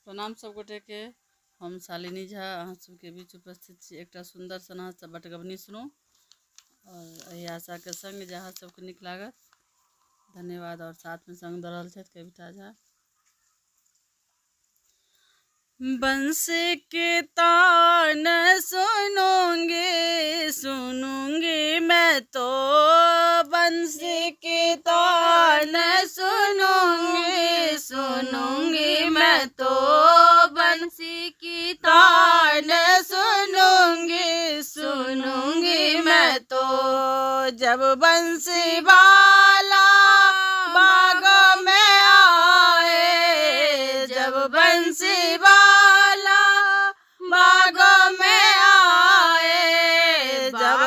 प्रणाम सब गोटे के। हम शालिनी झा अहाँ सबके बीच उपस्थित छी एकटा सुंदर सनहा से बटगबनी सुनू और यही आशा के संग जे अहाँ सबके नीक लागत। धन्यवाद। और साथ में संग दऽ रहल छथि कविता झा। बंसी के तान सुनूंगी सुनूंगी मैं तो, बंसी के तान सुनूंगी सुनूंगी मैं तो, बंसी की तान सुनूंगी सुनूंगी मैं तो। जब बंसी वाला बाग में आए, जब बंसी वाला बाग में आए, जब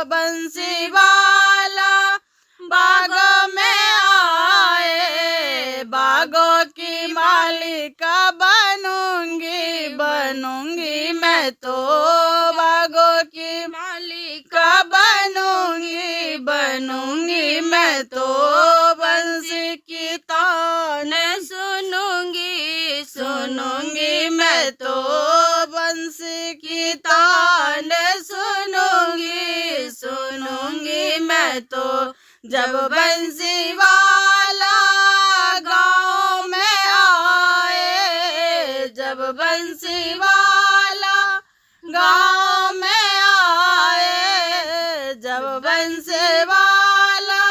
बंसी वाला बाग में आए, बागों की मालिका बनूंगी बनूंगी मैं तो, बागों की मालिका बनूंगी बनूंगी मैं तो। बंसी की तान सुनूंगी सुनूंगी मैं तो, बंसी की तान सुनूंगी सुनूंगी मैं तो। जब बंसी वाला गाँव में आए, जब बंसी वाला गाँव में आए, जब बंसी वाला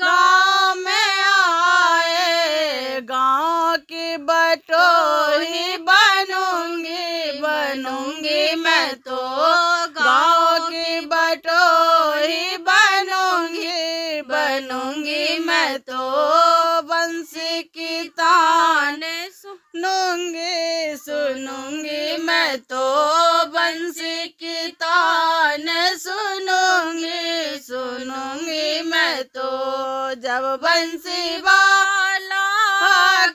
गाँव में आए, गाँव की बटोही बनूंगी बनूंगी मैं तो, गाँव की बटोही बनूंगी बनूंगी मैं तो। बंसी की तान सुनूंगी सुनूंगी मैं तो, बंसी की तान सुनूंगी सुनूंगी मैं तो। जब बंसी वाला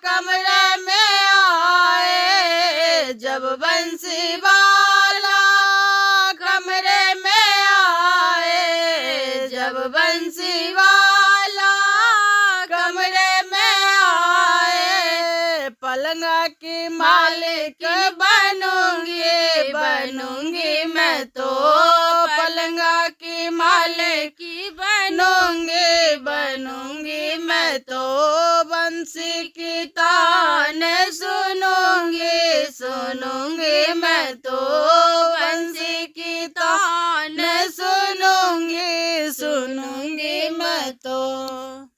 कमरे में आए, जब बंसी वाला कमरे में आए, जब बंसी वाला कमरे में आए, पलंगा की मालिक बनूंगी बनूंगी मैं तो, पलंगा की मालिक बनूंगी बनूंगी मैं तो। बंसी की तान सुनूंगी सुनूंगी मैं तो, बंसी की तान सुनूंगी सुनूंगी मैं तो।